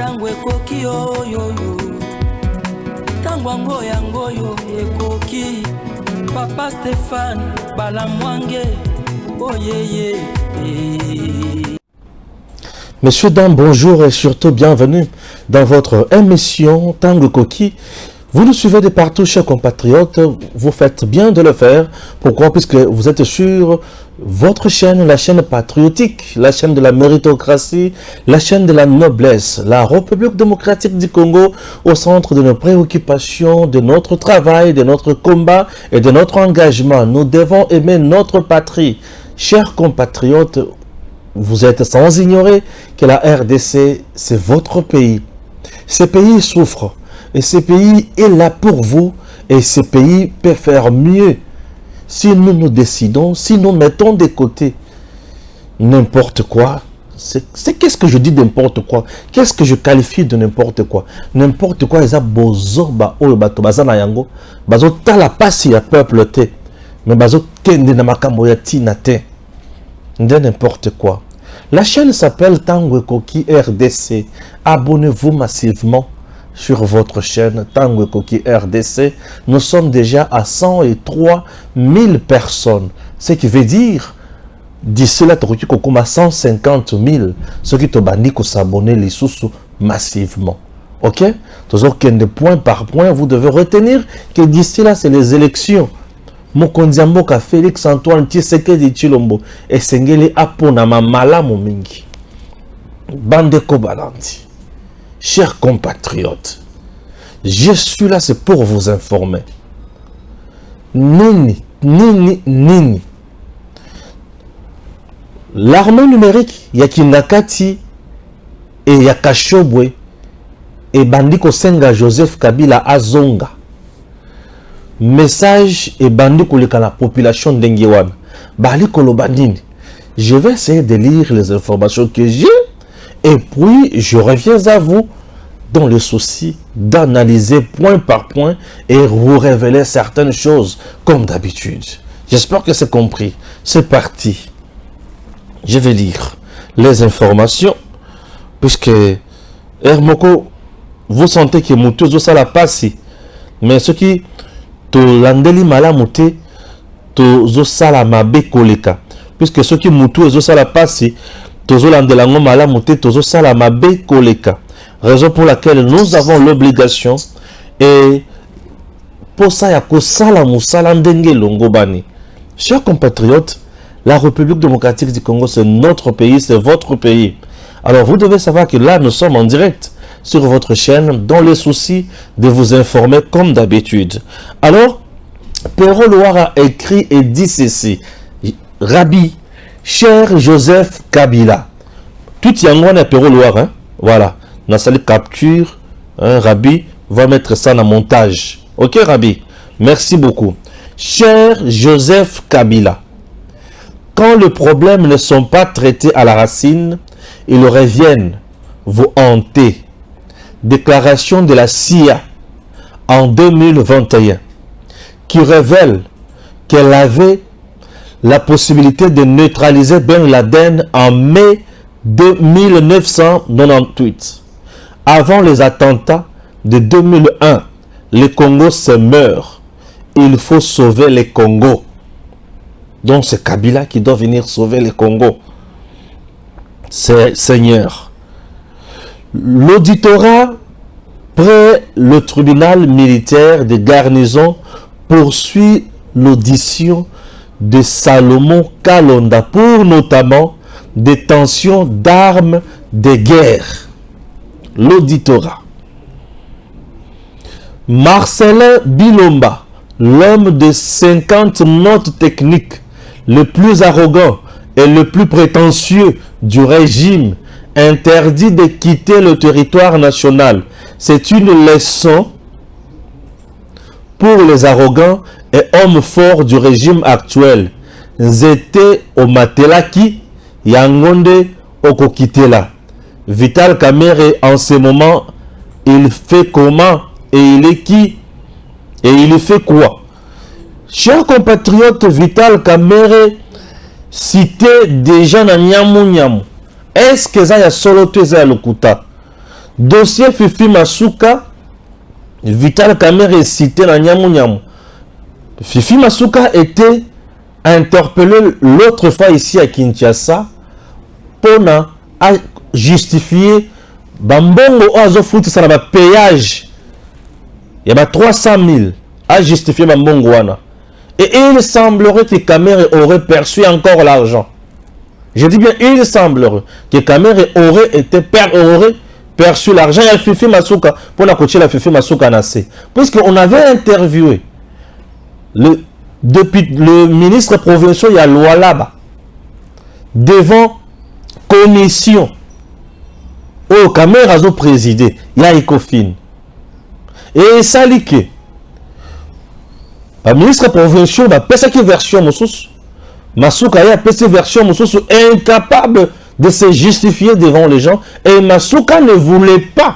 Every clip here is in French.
tango ekoki oyoyo tango yango yo ekoki Papa Stéphane Balamwange oyeye. Messieurs, dames, bonjour et surtout bienvenue dans votre émission Tango Koki. Vous nous suivez de partout, chers compatriotes. Vous faites bien de le faire. Pourquoi? Puisque vous êtes sur votre chaîne, la chaîne patriotique, la chaîne de la méritocratie, la chaîne de la noblesse, la République démocratique du Congo, au centre de nos préoccupations, de notre travail, de notre combat et de notre engagement. Nous devons aimer notre patrie. Chers compatriotes, vous êtes sans ignorer que la RDC, c'est votre pays. Ce pays souffre. Et ce pays est là pour vous. Et ce pays peut faire mieux. Si nous nous décidons, si nous mettons de côté n'importe quoi, qu'est-ce que je dis n'importe quoi? Qu'est-ce que je qualifie de n'importe quoi? N'importe quoi, ils ont besoin de bazo tala pasi ya peuple te. Mais bazo kende na makambo ya tina te. N'importe quoi. La chaîne s'appelle Tango Koki RDC. Abonnez-vous massivement sur votre chaîne Tango Koki RDC. Nous sommes déjà à 103 000 personnes. Ce qui veut dire, d'ici là, tu as 150 000. Ceux qui t'ont s'abonner les sous massivement. Ok? Toujours point par point, vous devez retenir que d'ici là, c'est les élections. Mokondiamboka Félix Antoine Tshisekedi Tshilombo et Sengeli Apona Malamu Mingi. Bandeko Balandi. Chers compatriotes, je suis là, c'est pour vous informer. Nini. L'armée numérique, Yakinakati et Yakashobwe et Bandiko Senga Joseph Kabila Azonga. Message et Bandiko la population d'Engewan. Baliko Lobandini. Je vais essayer de lire les informations que j'ai. Et puis, je reviens à vous dans le souci d'analyser point par point et vous révéler certaines choses comme d'habitude. J'espère que c'est compris. C'est parti. Je vais lire les informations puisque Hermoko, vous sentez que Moutou ça la passe. Mais ce qui te landeli malamouté, to sala mabe koleka. Puisque ce qui Moutou ça la passe. Raison pour laquelle nous avons l'obligation et pour ça chers compatriotes, la République démocratique du Congo, c'est notre pays, c'est votre pays. Alors vous devez savoir que là nous sommes en direct sur votre chaîne dans le souci de vous informer comme d'habitude. Alors Péro Loire a écrit et dit ceci: Rabbi, cher Joseph Kabila, tout yangon est Péro Loire, hein? Voilà, dans sa capture, hein, Rabbi va mettre ça dans montage. Ok, Rabbi, merci beaucoup. Cher Joseph Kabila, quand les problèmes ne sont pas traités à la racine, ils reviennent vous hanter. Déclaration de la CIA en 2021 qui révèle qu'elle avait la possibilité de neutraliser Ben Laden en mai 1998. Avant les attentats de 2001, le Congo se meurt. Il faut sauver le Congo. Donc c'est Kabila qui doit venir sauver le Congo. Seigneur. L'auditorat près le tribunal militaire de garnison poursuit l'audition de Salomon Kalonda pour notamment détention d'armes de guerre. L'auditorat. Marcelin Bilomba, l'homme de 50 notes techniques, le plus arrogant et le plus prétentieux du régime, interdit de quitter le territoire national. C'est une leçon pour les arrogants et hommes forts du régime actuel. Zete Omatelaki, Yangonde Okokitela. Vital Kamerhe, en ce moment, il fait comment et il est qui et il fait quoi? Chers compatriotes, Vital Kamerhe cité déjà na Nyamu Nyamu. Est-ce que ça y a solo teza lokuta? Dossier Fifi Masuka, Vital Kamerhe est cité dans Nyamou Nyamou. Fifi Masuka était interpellé l'autre fois ici à Kinshasa pour justifier Bambongo Oazo Foot, ça n'a pas péage. Il y a 300 000 à justifier Bambongo Wana. Et il semblerait que Kamerhe aurait perçu encore l'argent. Je dis bien, il semblerait que Kamerhe aurait perçu l'argent. Il y a Fifi Masuka pour la coacher la Fifi Masuka Nassé. Puisqu'on avait interviewé depuis le ministre provincial, il y a Lualaba, devant commission. Au Kamerhe a présidé, il y a Ecofin. Et ça dit que le ministre provincial a fait cette version Masuka a fait cette version incapable de se justifier devant les gens. Et Masuka ne voulait pas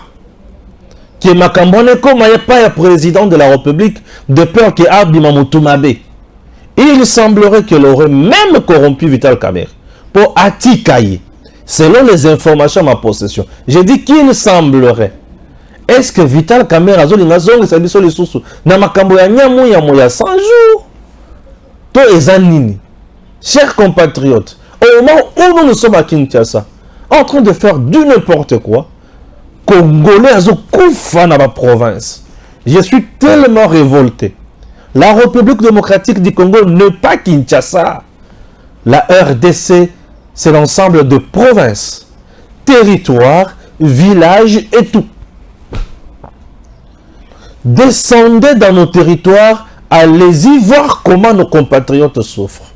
que Makambone comme il n'y a pas un président de la République de peur que Abdi Mamoutou Mabe. Il semblerait qu'il aurait même corrompu Vital Kamerhe pour Atikaye. Selon les informations à ma possession, j'ai dit qu'il semblerait. Est-ce que Vital Kamerhe a zong sa biso les sources na makambo ya nyamu ya 100 jours? To ezanini. Chers compatriotes, au moment où nous sommes à Kinshasa, en train de faire du n'importe quoi, Congolais azo koufa na ma province. Je suis tellement révolté. La République démocratique du Congo n'est pas Kinshasa. La RDC, c'est l'ensemble de provinces, territoires, villages et tout. Descendez dans nos territoires, allez-y voir comment nos compatriotes souffrent.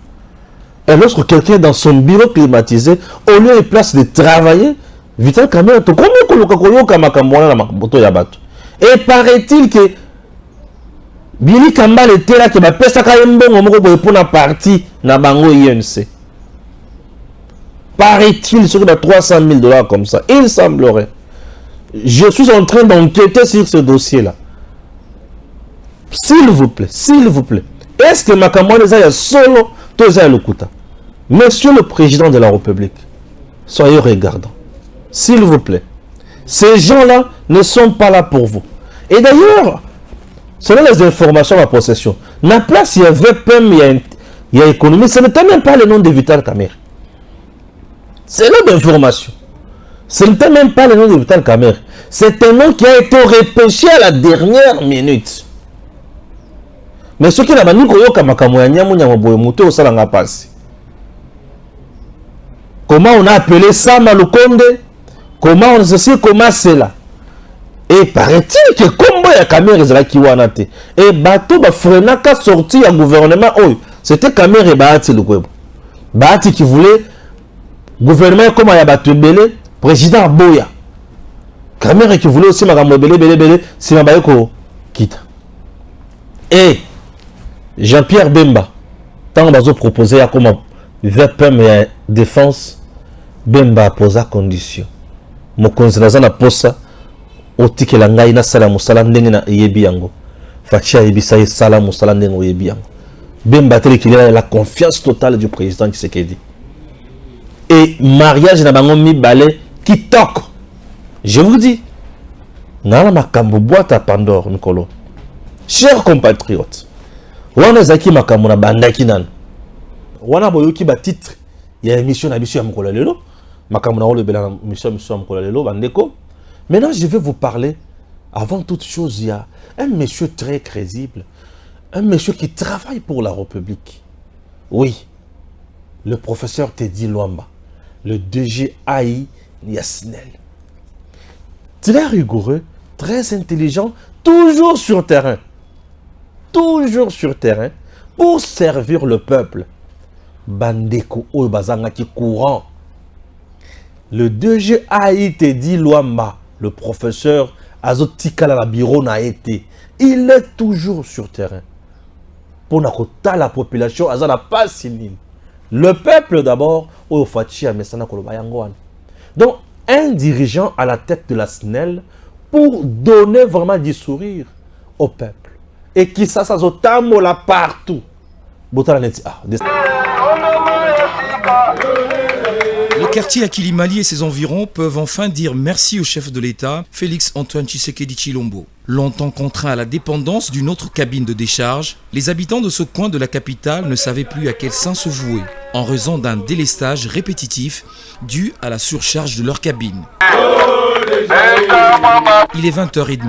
Et lorsque quelqu'un est dans son bureau climatisé, au lieu et place de travailler, Vital Kamerhe, et paraît-il que Billy Kambal était là, qui m'a fait ça pour la partie na bango INC. Paraît-il sur les 300 000 $ comme ça. Il semblerait. Je suis en train d'enquêter sur ce dossier-là. S'il vous plaît, est-ce que Makamone Zaya solo Toza Lokuta? Monsieur le Président de la République, soyez regardant. S'il vous plaît. Ces gens-là ne sont pas là pour vous. Et d'ailleurs, selon les informations à ma possession, la place, il y a VPM, il y a économie, ce n'était même pas le nom de Vital Kamerhe. C'est l'autre information. Ce n'était même pas le nom de Vital Kamerhe. C'est un nom qui a été repêché à la dernière minute. Mais ce qui n'a pas dit comment on a appelé ça Malukonde, comment on sait comment c'est là. Et paraît-il que comme il y a Kamerhe qui wanate et bateau ba frenaka sorti à gouvernement, c'était Kamerhe Bahati le Kwebo. Bahati qui voulait gouvernement comme il y a bateau belé, président Boya. Kamerhe qui voulait aussi makambo belé, si mabayeko quitte. Et Jean-Pierre Bemba, tant qu'on a proposé à comment VPM et défense, Bemba a posé condition. Mon conseiller a posé au ticket la ngaïna salam salam n'ena yebi yango. Fatia yebisaye salam salam n'ena yebi yango. Bemba tel qu'il a la confiance totale du président Tshisekedi. Et mariage n'a pas mis balai qui toque. Je vous dis, n'a ma kambo boîte à Pandore Nicolo. Chers compatriotes, wana zaki makambo na bandaki nan. Wana boyoki ba titre ya émission na biso ya mkola lelo. Makambo na ole bela mission ya mkola lelo bandeko. Maintenant, je vais vous parler, avant toute chose, il y a un monsieur très crédible, un monsieur qui travaille pour la République. Oui, le professeur Teddy Luamba, le DG AI Yassinel. Très rigoureux, très intelligent, toujours sur terrain. Toujours sur terrain pour servir le peuple. Bandeko Oibazanga qui courant. Le DG AI Teddy Luamba, le professeur Azotikala la bureau n'a été. Il est toujours sur terrain. Pour la population, Azana pas sinim. Le peuple d'abord, donc un dirigeant à la tête de la SNEL pour donner vraiment du sourire au peuple. Et qui ça là partout. Le quartier Akilimali et ses environs peuvent enfin dire merci au chef de l'État, Félix-Antoine Tshisekedi Tshilombo. Longtemps contraints à la dépendance d'une autre cabine de décharge, les habitants de ce coin de la capitale ne savaient plus à quel saint se vouer, en raison d'un délestage répétitif dû à la surcharge de leur cabine. Il est 20h30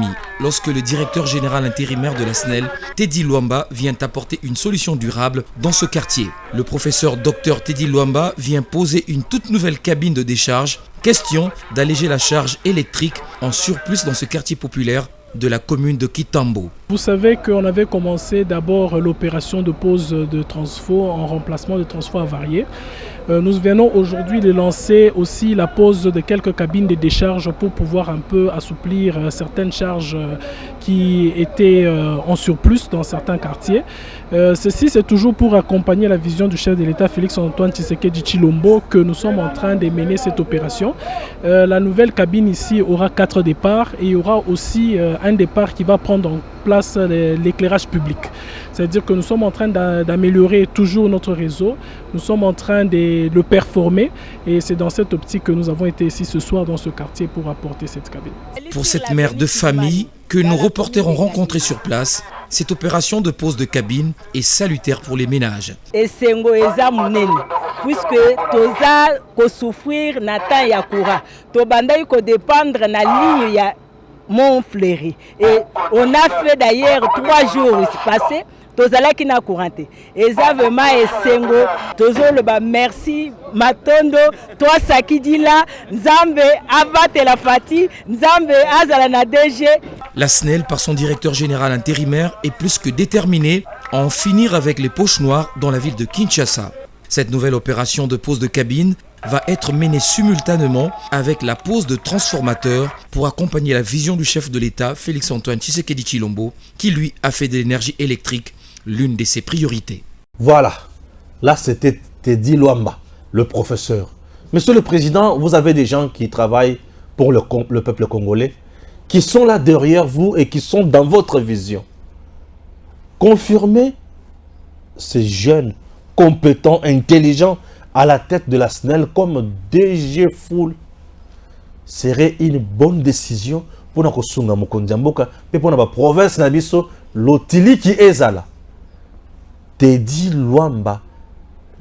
lorsque le directeur général intérimaire de la SNEL, Teddy Luamba, vient apporter une solution durable dans ce quartier. Le professeur Dr Teddy Luamba vient poser une toute nouvelle cabine de décharge. Question d'alléger la charge électrique en surplus dans ce quartier populaire de la commune de Kitambo. Vous savez qu'on avait commencé d'abord l'opération de pose de transfo en remplacement de transfo avariés. Nous venons aujourd'hui de lancer aussi la pose de quelques cabines de décharge pour pouvoir un peu assouplir certaines charges qui étaient en surplus dans certains quartiers. Ceci, c'est toujours pour accompagner la vision du chef de l'État Félix-Antoine Tshisekedi Tshilombo que nous sommes en train de mener cette opération. La nouvelle cabine ici aura 4 départs et il y aura aussi un départ qui va prendre en place l'éclairage public. C'est-à-dire que nous sommes en train d'améliorer toujours notre réseau, nous sommes en train de le performer et c'est dans cette optique que nous avons été ici ce soir dans ce quartier pour apporter cette cabine. Pour cette mère de famille que nos reporters ont rencontrée sur place, cette opération de pose de cabine est salutaire pour les ménages. Puisque toza ko souffrir na temps ya courant, to bandai ko dépendre na ligne ya Montfleury. Et on a fait d'ailleurs 3 jours passés. Tozalaki na couranté. Et ça vraiment esengo. Tozo le ba merci matondo. Toi sakidila Nzambe abate la fati. Nzambe azala na DG. La SNEL, par son directeur général intérimaire, est plus que déterminée à en finir avec les poches noires dans la ville de Kinshasa. Cette nouvelle opération de pose de cabine va être menée simultanément avec la pose de transformateurs pour accompagner la vision du chef de l'État, Félix-Antoine Tshisekedi Tshilombo, qui lui a fait de l'énergie électrique l'une de ses priorités. Voilà, là c'était Teddy Luamba, le professeur. Monsieur le Président, vous avez des gens qui travaillent pour le peuple congolais, qui sont là derrière vous et qui sont dans votre vision. Confirmez ces jeunes, compétents, intelligents, à la tête de la SNEL comme DG Full serait une bonne décision pour nous sunga mokondiamboka et pour la province nabiso l'otili qui est là. Teddy Luamba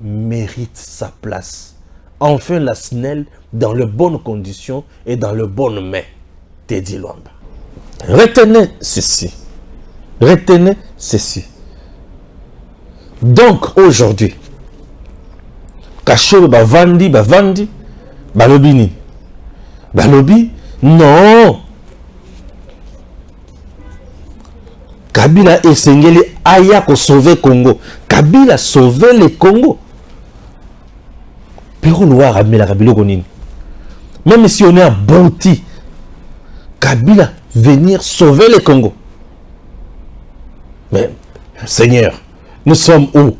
mérite sa place. Enfin la SNEL dans les bonnes conditions et dans le bon main. Teddy Luamba. Retenez ceci. Retenez ceci. Donc aujourd'hui, Kacho bavandi balobini balobi non Kabila esengeli aya ko sauver Congo. Kabila sauver le Congo. Pero Loire amela Kabila konini. Même si on est à Bouti, Kabila venir sauver le Congo. Mais Seigneur, nous sommes où?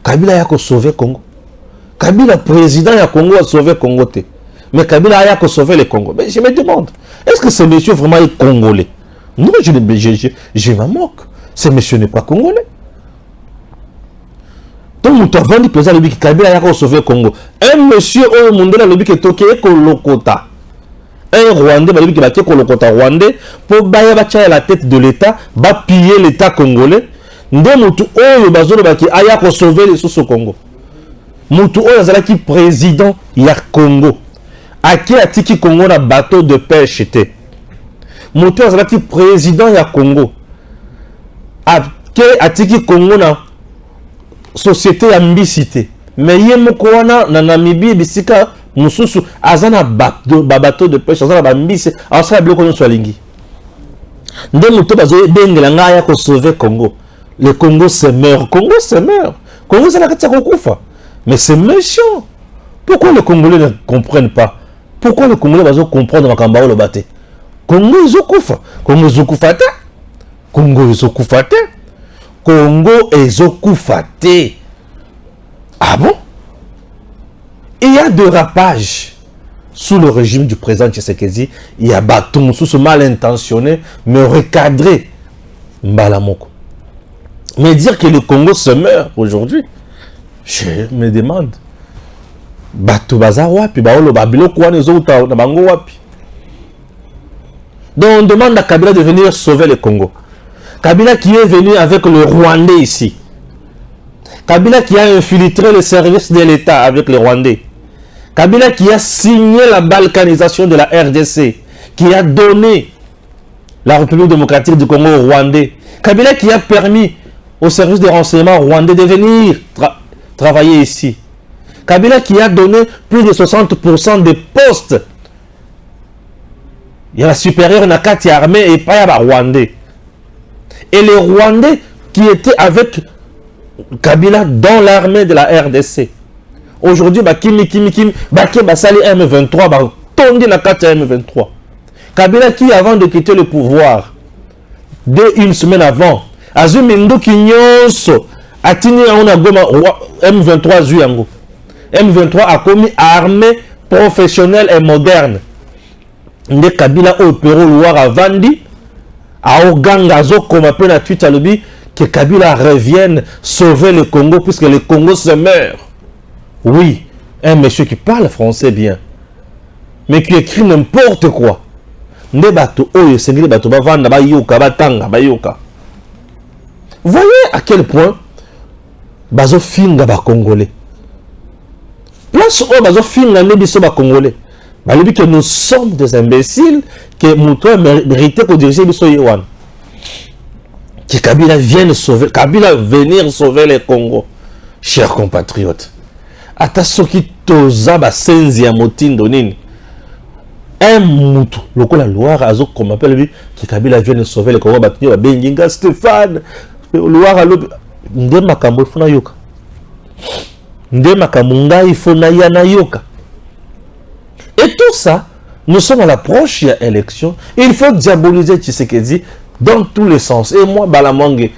Kabila a ko sauver Congo. Kabila, président du Congo, a sauvé le Congo. Mais Kabila a sauvé le Congo. Mais je me demande, est-ce que ce monsieur vraiment est congolais? Non, je m'en moque. Ce monsieur n'est pas congolais. Donc, nous avons dit que Kabila a sauvé le Congo. Un monsieur au monde a dit que Toké est Kolokota. Un Rwandais a dit que Kolokota Rwandais pour bailler la tête de l'État, va piller l'État congolais. Nous avons dit que a sauvé les sous au Congo. Moutou Ozalaki président ya Congo. Aki atiki Congo na bateau de pêche était. Moutou Ozalaki président ya Congo. Aki atiki Congo na société ya mbisité. Mais yé moko wana na Namibie bisika mususu azana bateau de pêche azana ba mbisi asala biloko nyonso alingi. Nde moutou bazo bengela nga ya ko sauver Congo. Le Congo se meurt. Congo se meurt. Congo c'est la katia kokufa. Mais c'est méchant. Pourquoi les Congolais ne comprennent pas? Pourquoi les Congolais vont comprendre ma Kambao le bâté? Congo ils ont koufa. Congo ils ont koufate. Congo ils ont koufate. Congo ils ont koufate. Ah bon? Il y a des rapages sous le régime du président Tshisekedi. Il y a bâton sous ce mal intentionné, mais recadré. Mbalamoko. Mais dire que le Congo se meurt aujourd'hui, je me demande. bato baza wapi baolo babiloko wana ezouta na bango wapi. Donc on demande à Kabila de venir sauver le Congo. Kabila qui est venu avec le Rwandais ici. Kabila qui a infiltré le service de l'État avec les Rwandais. Kabila qui a signé la balkanisation de la RDC, qui a donné la République démocratique du Congo au Rwandais. Kabila qui a permis au service de renseignement rwandais de venir travailler ici. Kabila qui a donné plus de 60% des postes. Il y a la supérieure Nakati armée et pas à Rwandais. Et les Rwandais qui étaient avec Kabila dans l'armée de la RDC. Aujourd'hui, Kimi, Basali M23, Tondi Nakati M23. Kabila qui, avant de quitter le pouvoir, une semaine avant, Azumindu Kinyonso, a tenu M23 Zuyango. M23 a commis armée professionnelle et moderne. Nde Kabila au Pérou Loire à Vandi, à Oganga comme appelle à Twitter lobby, que Kabila revienne sauver le Congo puisque le Congo se meurt. Oui, un monsieur qui parle français bien, mais qui écrit n'importe quoi. Nde bato oyo sengeli bato bavanda bayoka batanga bayoka. Voyez à quel point bazo finga ba Congolais. Place où bazo finga ne biso ba Congolais. Balobi que nous sommes des imbéciles, que Moutoua méritait qu'on dirige biso Yewan. Que Kabila vienne sauver, Kabila venir sauver le Congo. Chers compatriotes, attention qui toza ba senzi ya motindo nini. Un moutou, le coup la Loire azo comme appelle lui, que Kabila vienne sauver le Congo. Batini ba Benginga Stéphane, Loire à l'autre. Nde makambo funa yoka. Nde makamunga ifuna yana yoka. Et tout ça, nous sommes à l'approche de l'élection. Il faut diaboliser Tshisekedi dans tous les sens. Et moi, Balamangue,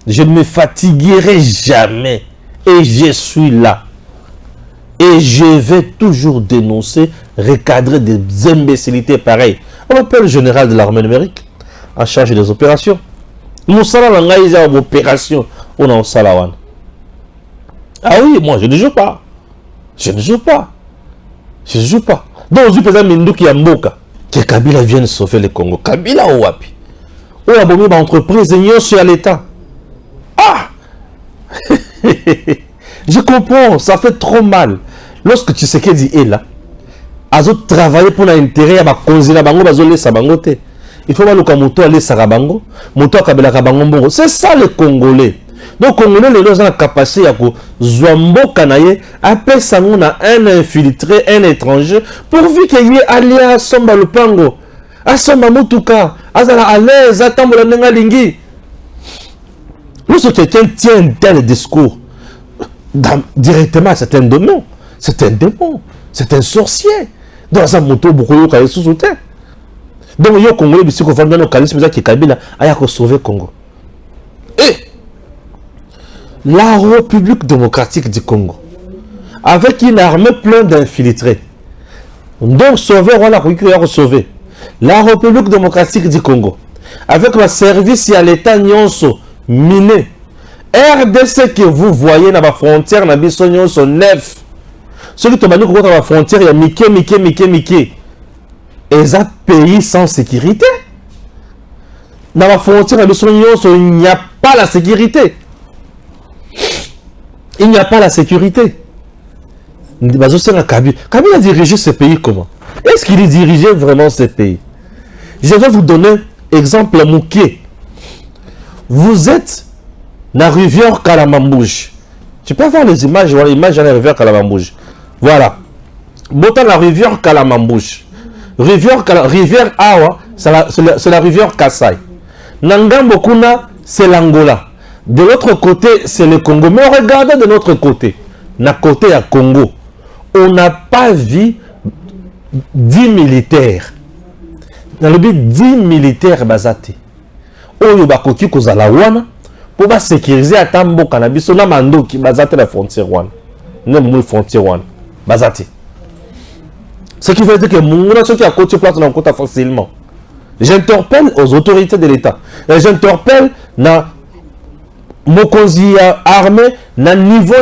je ne me fatiguerai jamais. Et je suis là. Et je vais toujours dénoncer, recadrer des imbécilités pareilles. On m'appelle le général de l'armée numérique, en charge des opérations. Nous sommes en opération. On est en Salawan. Ah oui, moi, je ne joue pas. Je ne joue pas. Je ne joue pas. Donc, je suis Mindou qui a Mboka. Que Kabila vienne sauver le Congo. Kabila ou Wapi. Ou a bombé l'entreprise et sur l'État. Ah je comprends, ça fait trop mal. Lorsque tu sais qu'il est là, Azo travailler pour l'intérêt à ma conzina bango, bazo les sabangote. Il faut voir le Kamoto aller sarabango, moto Kabila Kabango. C'est ça le Congolais. Donc, Congolais, les gens ont la capacité à Zwambo Kanaye, appelle ça un infiltré, un étranger, pourvu qu'il y ait allié à Somba Lupango, à Somba Moutuka, à Zala à l'aise, à Tambola Nengalingi. Lorsque quelqu'un tient un tel discours, directement, c'est un démon. C'est un démon. C'est un sorcier. Dans un moto, beaucoup de gens sont sous-soutés. Donc, il y a un Congolais qui sont dans le Calice, qui est Kabila, à sauver le Congo. Et la République démocratique du Congo, avec une armée pleine d'infiltrés. Donc, sauver, on a sauver. La République démocratique du Congo, avec le service à l'État nyonso miné. RDC que vous voyez dans la frontière, dans la nyonso 9. Ceux qui sont dans la frontière, il y a Miké. Et un pays sans sécurité. Dans la frontière, il n'y a pas la sécurité. Il n'y a pas la sécurité. Kabila a dirigé ce pays comment? Est-ce qu'il dirigeait vraiment ce pays? Je vais vous donner exemple Mouké. Vous êtes dans la rivière Kalamambouj. Tu peux voir les images, voilà l'image de la rivière Kalamambouj. Voilà. Botan la rivière Kalamambouj. Rivière Awa, c'est la rivière Kassai. Nangambokuna, c'est l'Angola. De l'autre côté, c'est le Congo. Mais regardez de notre côté. Na côté à Congo. On n'a pas vu 10 militaires. Dans le but 10 militaires basati. Oyo bakoki kozala wana pour sécuriser atambo cannabis na mando ki basati la frontière wana. Ne mou frontière wana. Basati. Ce qui veut dire que mon nation qui a côté place dans côté facilement. J'interpelle aux autorités de l'État. Et j'interpelle na mokonzi armée na niveau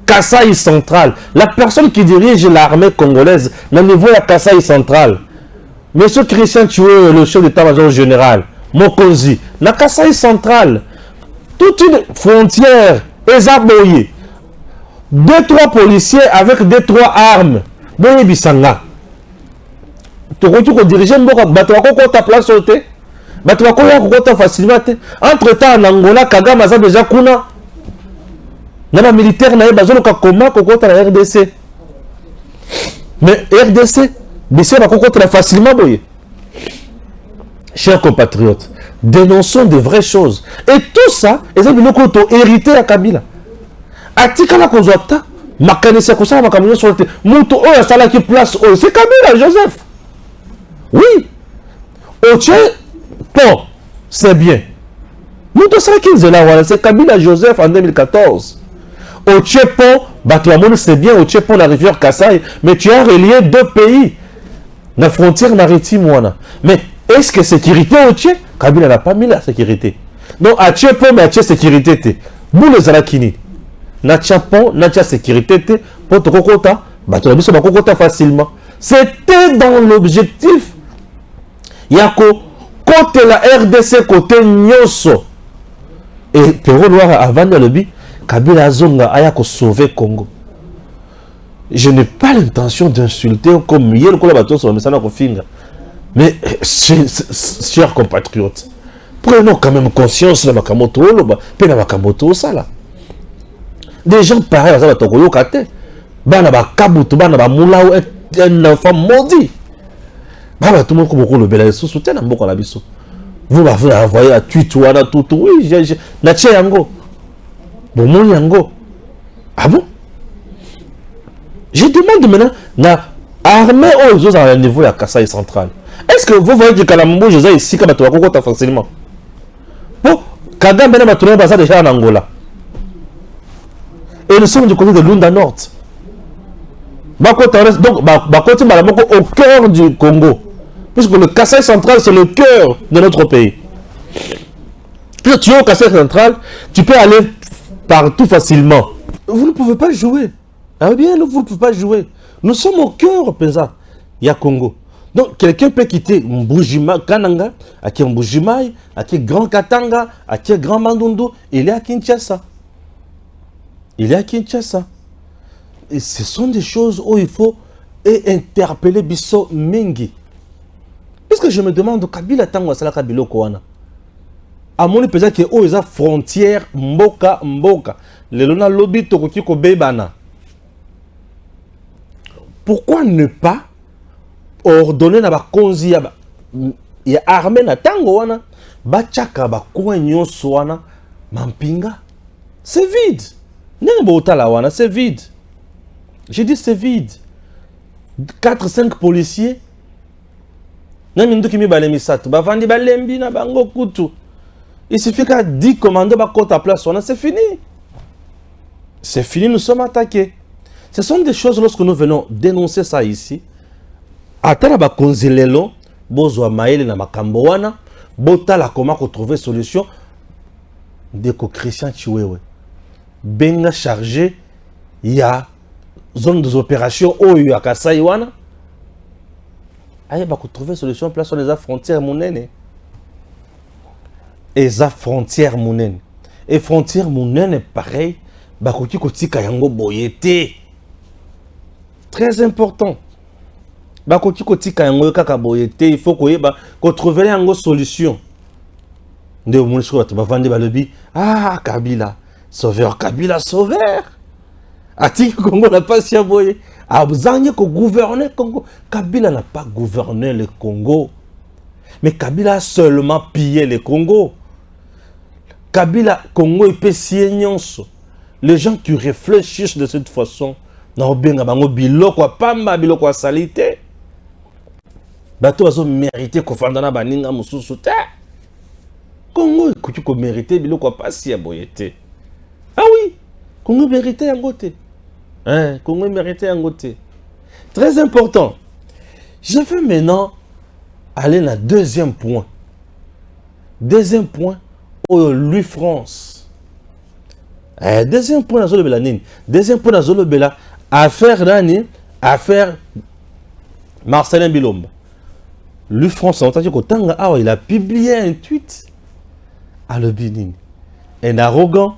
Kasaï central. La personne qui dirige l'armée congolaise, au niveau de Kasaï central, Monsieur Christian Tchoué, le chef d'état-major général, Mokonzi, na Kasaï central, toute une frontière, Ezaboye, 2-3 policiers avec 2-3 armes, Boye Bisanga. Tu peux diriger Mboka, tu ta place au thé, tu vas facilement. Entre-temps, en Angola, Kagame a déjà kuna. Dans les militaires, il y a comment la RDC. Mais RDC, BC va facilement. Chers compatriotes, dénonçons de vraies choses. Et tout ça, ils ont hérité à Kabila. Atikala Kozwata, Makanisa Kosa, Makamino sur le thé. Mouto, oh, ça qui place, oh, c'est Kabila, Joseph. Oui. Oche, bon, c'est bien. Mouto, c'est Kabila, Joseph en 2014. Au Tchépon, Batouamoun c'est bien, au Tchépon, la rivière Kasaï, mais tu as relié 2 pays. La frontière maritime, mais est-ce que sécurité au Tché? Kabila n'a pas mis la sécurité. Donc, à Tchépon, mais à Tché sécurité, vous les Alakini. Na Tchépon, na Tché sécurité, pour te kokota, Batouamoun kokota facilement. C'était dans l'objectif. Yako, côté la RDC, côté Nyoso. Et Pérou Noir, avant de le Kabila Zonga a sauvé Congo. Je n'ai pas l'intention d'insulter comme hier le bateau sur le message de mais chers compatriotes, prenons quand même conscience de Makamoto, puis de Makamoto, ça là. Des gens pareils, ça va te koyokate. Bana ba kabutu, bana ba moulaou, un enfant maudit. Baba tout le monde comme beaucoup le bel soutien, beaucoup la biso. Vous m'avez envoyé à Tutuana, tout, oui, na tche yango. Bon, mon yango. Ah bon? Je demande maintenant, na armée aux autres à niveau de la Kasaï centrale. Est-ce que vous voyez que Kalambo, je sais ici, comme tu as facilement? Bon, Kagame Bena Matouré Baza déjà en Angola. Et nous sommes du côté de Lunda Nord. Donc, Bakoti Malamoko au cœur du Congo. Puisque le Kasaï central, c'est le cœur de notre pays. Puis tu es au Kasaï central, tu peux aller partout facilement. Vous ne pouvez pas jouer. Ah bien, vous ne pouvez pas jouer. Nous sommes au cœur, Pesa. Il y a Congo. Donc, quelqu'un peut quitter Mbujima, Kananga, à qui Mbujimai, à qui Grand Katanga, à qui Grand Mandundu, il est à Kinshasa. Il est à Kinshasa. Et ce sont des choses où il faut interpeller Bisso Mengi. Puisque je me demande, Kabila Tango Sala Kabilo Koana. À mon avis, que oh, ils ont frontière Mboka. Le lona lobby Tokoki ko Bebana. Pourquoi ne pas ordonner na ba konzi ya armée na tango wana ba chaka ba kwenyo soana mampinga? C'est vide. N'importe otala wana, c'est vide. J'ai dit c'est vide. 4-5 policiers. N'amindu kimi balemisato ba vandi balembi na bango kutu. Il suffit qu'à 10 commandos ba kota place wana, c'est fini. C'est fini, nous sommes attaqués. Ce sont des choses, lorsque nous venons dénoncer ça ici, atala ba konzelelo, bozwa maele na makambo wana, botala comment trouver solution, deko Christian Tchoué. Benga chargé, il y a zone des opérations, où il y a Kasaï wana. Aïe, ba trouver solution, place sur les frontières mounene. Et les frontières mounene. Et frontières mounene, pareil, ba koti koti kayango boyete. Très important. Ba koti koti kayango kaka boyete, il faut qu'on trouve une solution. De monisco ba vandi ba lebi, ah Kabila, sauveur Kabila, sauveur. Ati Congo n'a pas si aboyé. Abzanye ko gouverner Congo. Kabila n'a pas gouverné le Congo. Mais Kabila a seulement pillé le Congo. Kabila, Congo et Pessignonso. Les gens qui réfléchissent de cette façon, non bien bango biloko pamba biloko salité. Bato azo mérité ko fandana baninga mususu te. Congo écoute ko mérité biloko pas si aboyete. Ah oui, Congo mérité en côté. Hein, Congo mérité en côté. Très important. Je vais maintenant aller dans le deuxième point. Deuxième point, Louis France. Deuxième point, deuxième point, affaire Nani, affaire Marcelin Bilomba. Lui, France, il a publié un tweet à le Bénin. Un arrogant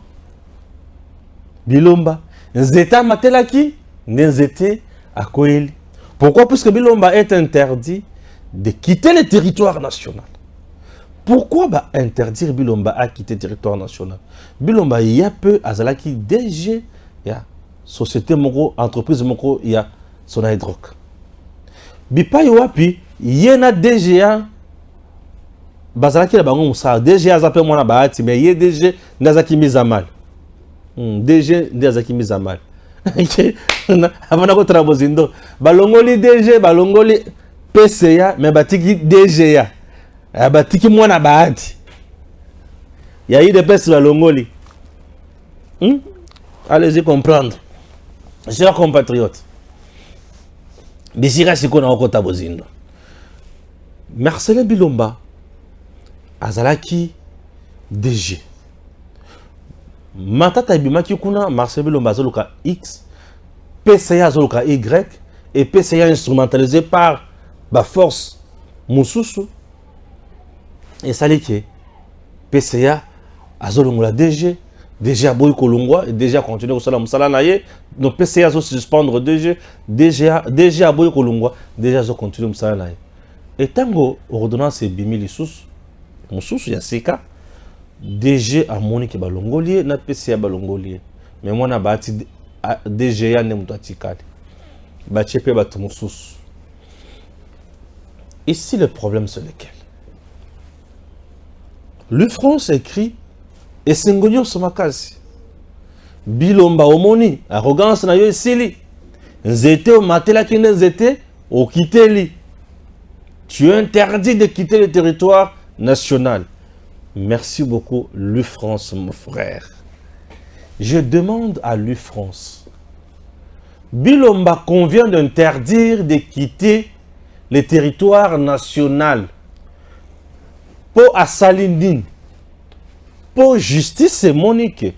Bilomba. Nzeta Matelaki, Nzete à Koeli. Pourquoi? Puisque Bilomba est interdit de quitter le territoire national. Pourquoi interdire Bilomba à quitter le territoire national? Bilomba, il y a peu, Azalaki, DG, il y a société moko, entreprise moko, il y a son hydroc. Bipa Yoapi, il y a DGA, Bazalaki, DGA, Zapé, Mona Bahati, mais il y a DG, Nazaki Mizamal. DG, Nazaki Mizamal. Avant de travailler, balongoli DG, balongoli PCA, mais batiki DGA. Batiki mwana bahati. Il y a eu des personnes à Longoli. Allez-y comprendre. Chers compatriotes. Bisira Sikona Okota Bozindo. Marcelin Bilomba. Azalaki DG. Matata Ibimaki Kuna, Marcelin Bilomba Zoluka X. PCA Zoluka Y. Et PCA instrumentalisé par la force Moussoussou. Et ça l'est que PCA a la DG, DG a boy Kolongwa et DG a continué au salam salanaye. Donc PCA a suspendre DG, DG a boy Kolongwa, DG a continué au salanaye. Et tango ordonnance bimili sous, mon sous il y a ces cas, DG a monique balongolier, na PCA balongolier. Mais moi na bati DG a ne mutatikali. Bachepe batum sous. Ici le problème c'est lequel? Le France écrit et Sengonyo Somakasi. Bilomba omoni, arrogance na yo esili. Nzete o matela ki nzete o kiteli. Tu es interdit de quitter le territoire national. Merci beaucoup, l'UFrance, mon frère. Je demande à l'UFrance. Bilomba convient d'interdire de quitter le territoire national. Pour Assalindine, pour justice et monique,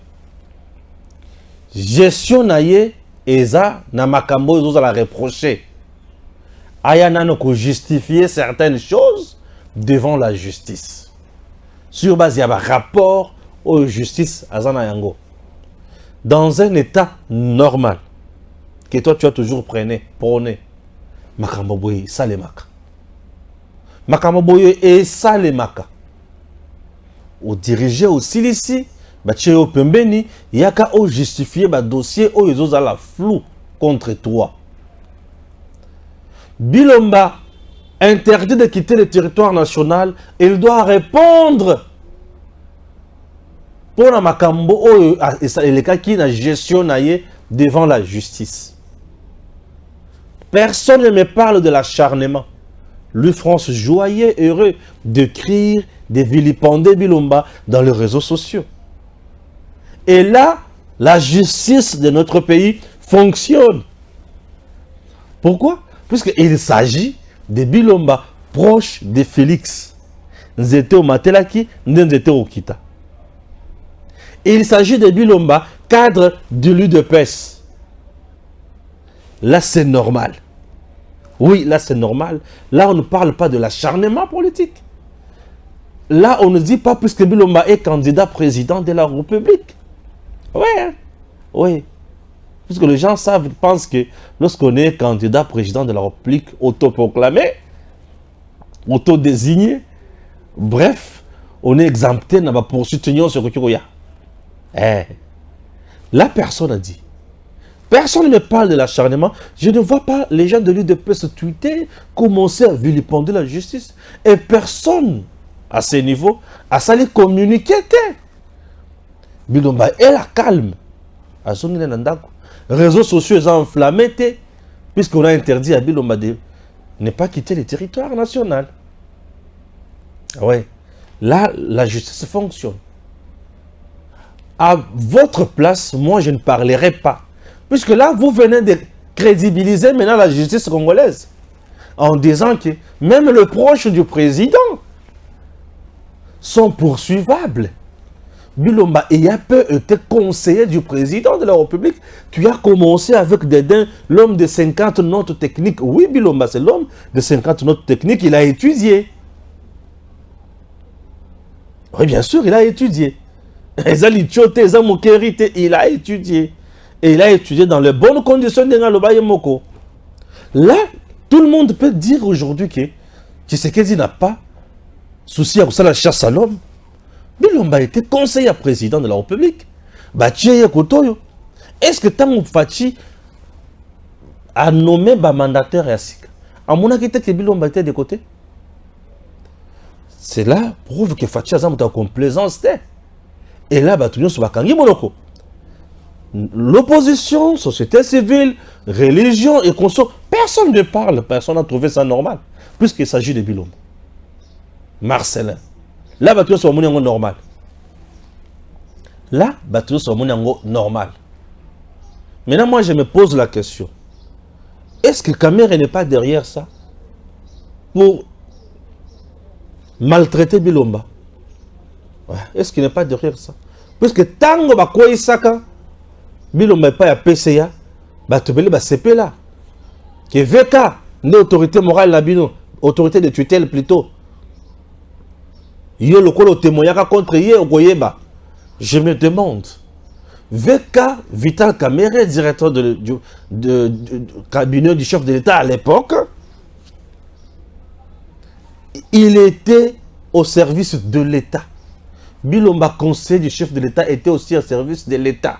gestion naye eza na makambo ils la reprocher. Ayana no ko justifier certaines choses devant la justice. Sur base il y a un rapport aux justice azana yango. Dans un état normal, que toi tu as toujours prôné, makambo boye salemaka. Makamaboye et Salemaka. Au diriger au Silici, au Pembeni, il y a qu'à justifier le dossier où ils ont la flou contre toi. Bilomba, interdit de quitter le territoire national, il doit répondre pour la Makambo et les cas qui n'a gestion devant la justice. Personne ne me parle de l'acharnement. L'UFrance joyeux, heureux de crier, de vilipender Bilomba dans les réseaux sociaux. Et là, la justice de notre pays fonctionne. Pourquoi? Puisqu'il s'agit de Bilomba proche de Félix. Nzete au Matelaki, Nzete au Kita. Il s'agit de Bilomba, cadre de l'UDPS. Là, c'est normal. Oui, là c'est normal. Là, on ne parle pas de l'acharnement politique. Là, on ne dit pas puisque Bilomba est candidat président de la République. Oui, hein? Oui. Puisque les gens pensent que lorsqu'on est candidat président de la République autoproclamé, autodésigné, bref, on est exempté dans la poursuite sur le Kikuya. La personne a dit. Personne ne me parle de l'acharnement. Je ne vois pas les gens de l'UDP se tweeter, commencer à vilipender la justice. Et personne, à ce niveau, a sali communiquer. Bilomba est la calme. Réseaux sociaux sont enflammés, puisqu'on a interdit à Bilomba de ne pas quitter le territoire national. Oui. Là, la justice fonctionne. À votre place, moi, je ne parlerai pas. Puisque là, vous venez de crédibiliser maintenant la justice congolaise. En disant que même les proches du président sont poursuivables. Bilomba ayant peu été conseiller du président de la République, tu as commencé avec Dédain, l'homme de 50 notes techniques. Oui, Bilomba, c'est l'homme de 50 notes techniques, il a étudié. Oui, bien sûr, il a étudié. Il a étudié. Et il a étudié dans les bonnes conditions de Ngaloba Moko. Là, tout le monde peut dire aujourd'hui que Tshisekedi n'a pas souci à la chasse à l'homme. Bilomba était conseiller président de la République. Est-ce que Tango Fachi a nommé un mandataire à Sika? À mon avis, que Bilomba était de côté. C'est là prouve que Fachi a une complaisance. Et là, l'opposition, société civile, religion et consort, personne ne parle, personne n'a trouvé ça normal, puisqu'il s'agit de Bilomba. Marcelin. Là, il y a un normal. Là, il y a un normal. Maintenant, moi, je me pose la question. Est-ce que Kamere n'est pas derrière ça pour maltraiter Bilomba? Ouais. Est-ce qu'il n'est pas derrière ça? Puisque tant que Isaka, Bilomba n'est pas à PCA, tu vas CP là. Que VK, l'autorité morale, autorité de tutelle plutôt. Yo le kolo témoignage contre hier Goyeba. Je me demande, VK Vital Kamere, directeur du cabinet du chef de l'État à l'époque, il était au service de l'État. Bilomba, conseiller du chef de l'État, était aussi au service de l'État.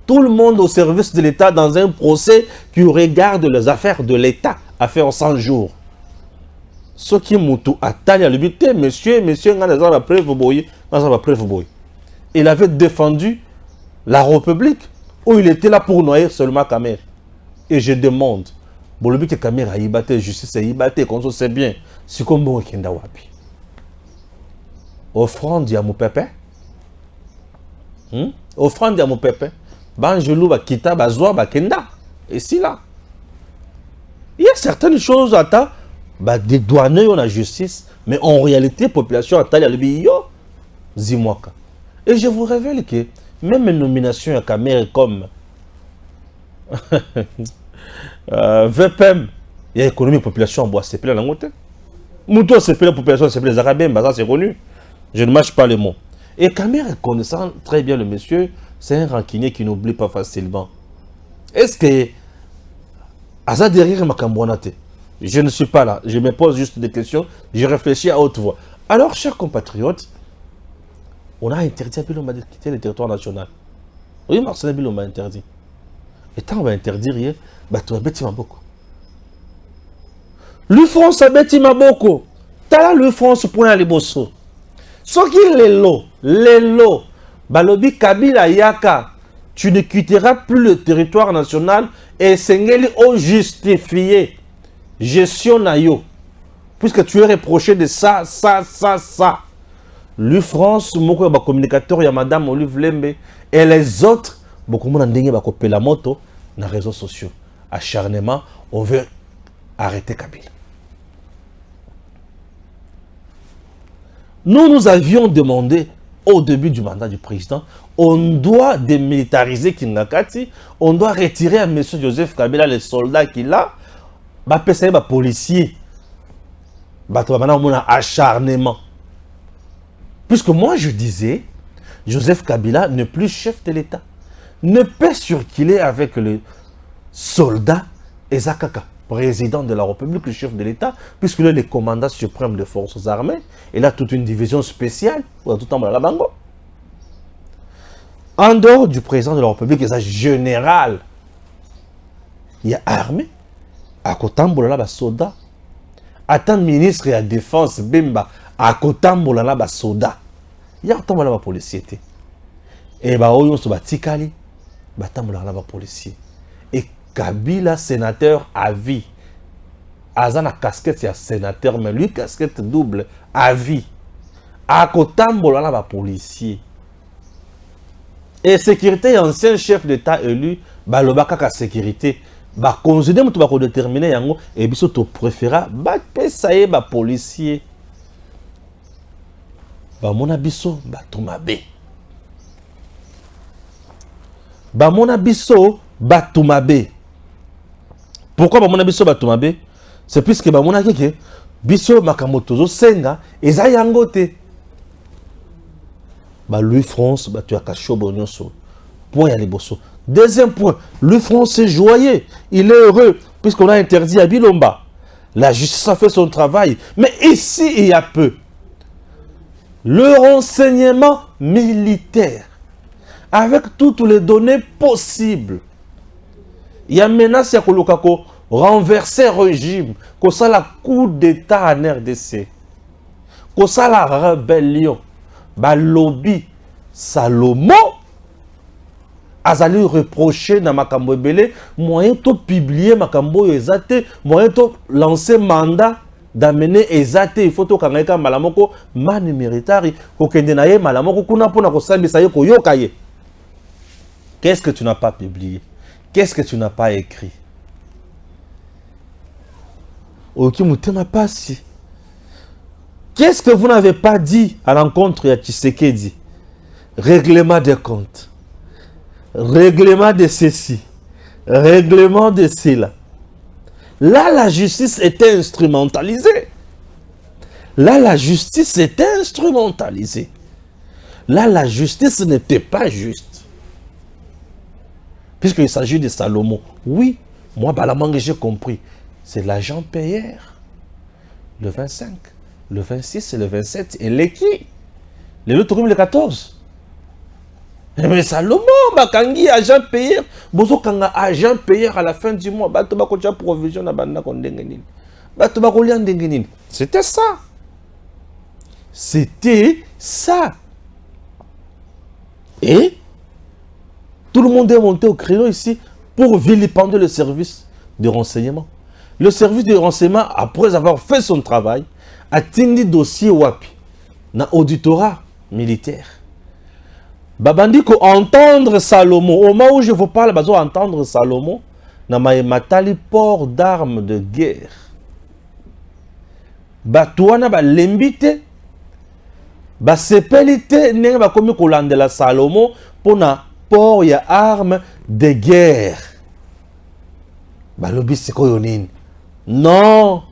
Tout le monde au service de l'État dans un procès qui regarde les affaires de l'État, affaires 100 jours. Ce qui est à le but, monsieur, il avait défendu la République où il était là pour noyer seulement Kamere. Et je demande, bon, le but que Kamere a battu, justice a battu, comme ça c'est bien, c'est comme bon Kenda Wapi. Offrande à mon pépé. Offrande à mon pépé. Banjelou va quitter, bazoa, ba Kenda. Et si là. Il y a certaines choses à ta. Des douaniers ont la justice, mais en réalité, la population a taillé le bio, Zimwaka. Et je vous révèle que même une nomination à Kamere comme VPM, il y a économie population en bois, c'est plein dans le Mouton, c'est plein la population, c'est plein les Arabiens, ça c'est connu. Je ne mâche pas les mots. Et Kamere, connaissant très bien le monsieur, c'est un rancunier qui n'oublie pas facilement. Est-ce que Aza derrière ma cambouanate? Je ne suis pas là, je me pose juste des questions, je réfléchis à haute voix. Alors, chers compatriotes, on a interdit à Bilomba de quitter le territoire national. Oui, Marcelin Bilomba a interdit. Et tant on va interdire, tu vas bêtir beaucoup. Le France a bêti Maboko. T'as le France pour aller bosso. Ce qui est les lots, Balobi Kabila Yaka, tu ne quitteras plus le territoire national et Sengeli ont justifié. Gestion nayo. Puisque tu es reproché de ça. Le France, mon communicateur, il y a Madame Olive Lembe et les autres, beaucoup de gens ont coupé la moto dans les réseaux sociaux. Acharnement, on veut arrêter Kabila. Nous avions demandé au début du mandat du président, on doit démilitariser Kingakati, on doit retirer à M. Joseph Kabila les soldats qu'il a, les policiers, acharnement. Puisque moi je disais, Joseph Kabila n'est plus chef de l'État, ne peut circuler avec le soldat Ezakaka, président de la République, le chef de l'État, puisque là, le commandant suprême des forces armées, il a toute une division spéciale, tout en la Bango. En dehors du président de la République, il y a général, il y a armée, à Kotambola, il y a soldat. Attends, ministre de la Défense, Bemba, à Kotambola, il y a soldat. Il y a autant de policiers. Et il y a Tikali, il y a policiers. Et Kabila, sénateur à vie. Azana casquette, il y a sénateur, mais lui, casquette double, à vie. À Kotambola, il y a policiers. Et sécurité, ancien chef d'État élu, Balobaka sécurité. Considère que tu vas déterminer et puis tu préféras ça y est policier mon abisso tomabe bamona biso batumabe. Pourquoi bamona biso batumabe? C'est puisque bamona keke biso makambo tozo senga eza yango te. Louis France tu as caché bonyoso. Point à liboso. Deuxième point, Louis France est joyeux, il est heureux puisqu'on a interdit à Bilomba. La justice a fait son travail, mais ici il y a peu. Le renseignement militaire avec toutes les données possibles. Il y a menace à Kolokako renverser le régime, que ça la coup d'état en RDC, que ça la rébellion, lobby Salomon azali reproché na makambo ebele moyen to publier makambo ezate moyen to lancer mandat d'amener ezate il faut to kangaka malamoko mani militari ko kende na ye malamoko kuna pona ko sambisa ye ko yoka ye. Qu'est-ce que tu n'as pas publié? Qu'est-ce que tu n'as pas écrit? Oki mutema pasi. Qu'est-ce que vous n'avez pas dit à l'encontre de Tshisekedi? Règlement des comptes. Règlement de ceci. Règlement de cela. Là, la justice était instrumentalisée. Là, la justice était instrumentalisée. Là, la justice n'était pas juste. Puisqu'il s'agit de Salomon. Oui, moi, Balamang, j'ai compris. C'est l'agent payeur. Le 25. Le 26 et le 27, et l'équipe. Le 14. Mais Salomon, Bakangi, agent payeur. Bozo Kanga, agent payeur à la fin du mois. Batoba Kocha provision à Banda Kondengenin. Batoba Kolian Dengenin. C'était ça. C'était ça. Et tout le monde est monté au créneau ici pour vilipender le service de renseignement. Le service de renseignement, après avoir fait son travail, a tenu dossier wapi na auditorat militaire. Babandi ko entendre Salomon. Au moment où je vous parle, bazo entendre Salomon na matali port d'armes de guerre. Batouana ba lembite ba sepelite nenga ba komi kolandela Salomon pona port ya armes de guerre. Ba lobi sikoyo nini? Non.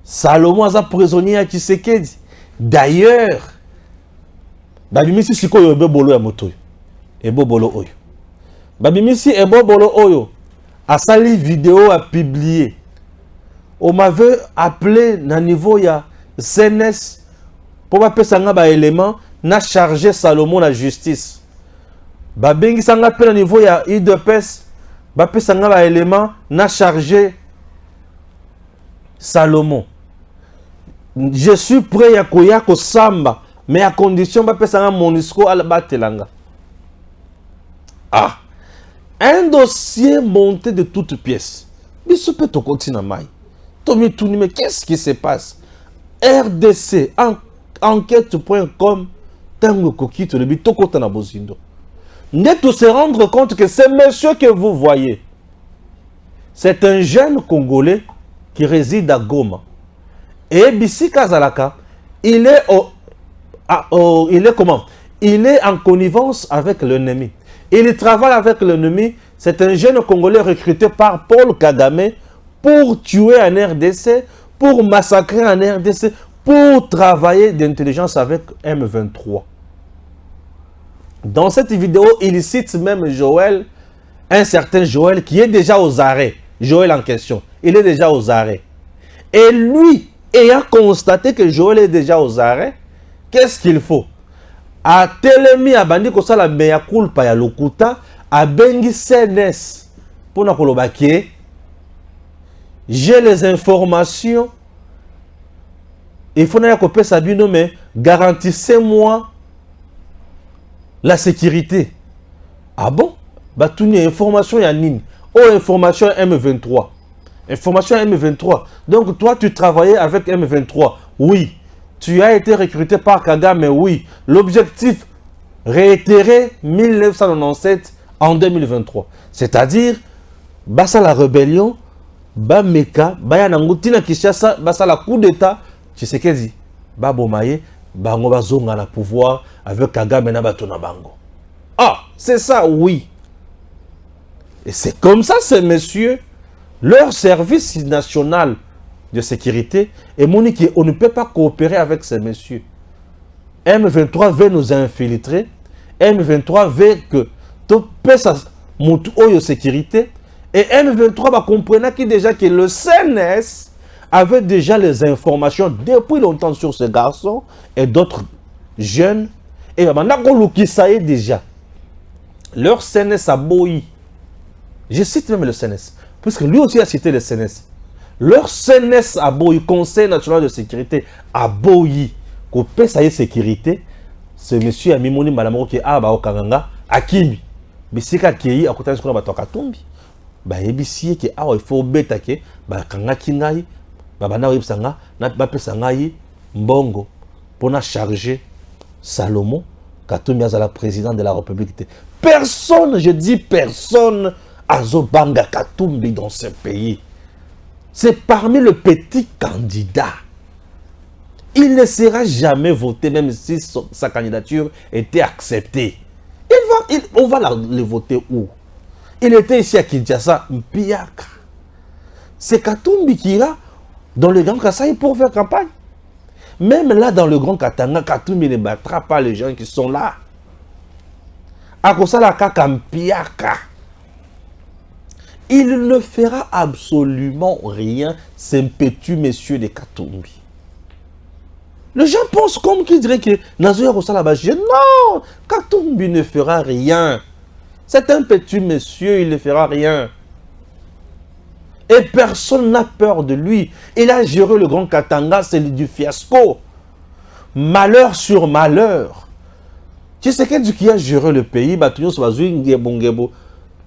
Salomon est prisonnier à Tshisekedi. D'ailleurs, babimisi sikoyo ebe bolo ya moto. Ebo bolo oyo. Babimisi ebo bolo oyo. A sali vidéo à publier. On m'avait appelé na niveau ya CNS pour pas pesanga ba élément na chargé Salomon la justice. Babengi sanga pe na niveau ya IDPS ba pesanga ba élément na chargé Salomon. Je suis prêt à koya ko samba, mais à condition ba pesanga monisco ala batelanga. Ah, un dossier monté de toutes pièces. Biso peut to continue mai. Tomi touni, mais qu'est-ce qui se passe? RDC enquête.com tango kokito le bitoko tana bozindo. N'êtes se rendre compte que ce monsieur que vous voyez, c'est un jeune Congolais qui réside à Goma. Et Bissi Kazalaka, il est comment? Il est en connivence avec l'ennemi. Il travaille avec l'ennemi. C'est un jeune Congolais recruté par Paul Kagame pour tuer en RDC, pour massacrer en RDC, pour travailler d'intelligence avec M23. Dans cette vidéo, il cite même Joël, un certain Joël qui est déjà aux arrêts. Joël en question, il est déjà aux arrêts. Et lui, ayant constaté que Joël est déjà aux arrêts, qu'est-ce qu'il faut? A telemi a bandi ko sala meya culpa ya lokuta a bengi CNS pour na kolobaki. J'ai les informations. Il faut na kopé sabino mais garantissez-moi la sécurité. Ah bon? Bah tout ni information ya nini? Oh, information M23. Information M23. Donc toi tu travaillais avec M23. Oui. Tu as été recruté par Kagame, mais oui. L'objectif réitéré 1997 en 2023. C'est-à-dire, basa la rébellion, ba meka, ba ya nangutina Kinshasa, basa la coup d'état, Tshisekedi, ba bomaye, ba ngo bazonga na pouvoir avec Kagame na bato na bango. Ah, c'est ça, oui. Et c'est comme ça, ces messieurs, leur service national de sécurité est monique. On ne peut pas coopérer avec ces messieurs. M23 veut nous infiltrer. M23 veut que tout passe à sécurité. Et M23 va comprendre déjà que le CNS avait déjà les informations depuis longtemps sur ces garçons et d'autres jeunes. Et maintenant, ça est déjà. Leur CNS a boui. Je cite même le CNS, puisque lui aussi a cité le CNS. Leur CNS a boui, Conseil national de sécurité, a boui. Qu'au PSA sécurité, ce monsieur a mis mon malamoro qui a au Kanganga, à Kimi. Mais c'est qu'il y a à côté de ce qu'on a Katumbi. Bah, il faut bêta que, bah, Kanga Kingai, bah, na websanga, na bapesangai, Mbongo, pour charger Salomon, Katumbi à la présidente de la République. Personne, je dis personne, Azobanga Katumbi dans ce pays. C'est parmi les petits candidats. Il ne sera jamais voté, même si sa candidature était acceptée. On va le voter où? Il était ici à Kinshasa, Mpiaka. C'est Katumbi qui ira dans le Grand Kasaï pour faire campagne. Même là, dans le Grand Katanga, Katumbi ne battra pas les gens qui sont là. À cause de la Kaka Mpiaka. Il ne fera absolument rien, ce petit monsieur de Katumbi. Les gens pensent comme qui dirait que Nazoya Rosala Baché. Non, Katumbi ne fera rien. C'est un petit monsieur, il ne fera rien. Et personne n'a peur de lui. Il a géré le Grand Katanga, c'est du fiasco. Malheur sur malheur. Tu sais qui a géré le pays, Batuyon Sobazou, Ngebo.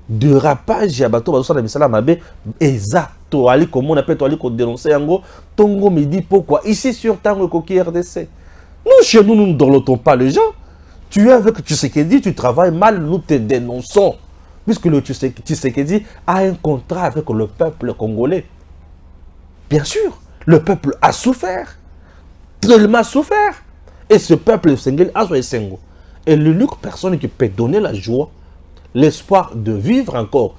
De rapage à bateau bateau na mabe eza toali comme on appelle toali qu'on dénoncer yango tongo me dit pourquoi ici sur Tango Koki RDC nous chez nous ne dorlotons pas les gens. Tu es avec Tshisekedi, tu travailles mal, nous te dénonçons puisque le Tshisekedi a un contrat avec le peuple congolais. Bien sûr, le peuple a souffert, tellement souffert, et ce peuple Sengel a joué Sengo. Et l'unique personne qui peut donner la joie, l'espoir de vivre encore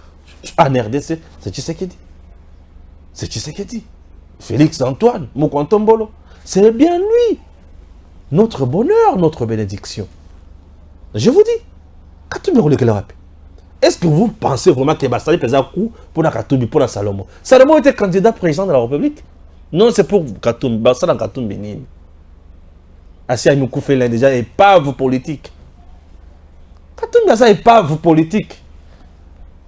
en RDC, c'est Tshisekedi. C'est Tshisekedi. Félix Antoine, Moukwantombolo. C'est bien lui. Notre bonheur, notre bénédiction. Je vous dis, est-ce que vous pensez vraiment que Bastali pèse un coup pour la Katumbi, pour la Salomon? Salomon était candidat président de la République. Non, c'est pour Katumbi. Bastali Katumbi Nini. Assia Moukoufé là déjà épave politique. Katumbi ça épave politique.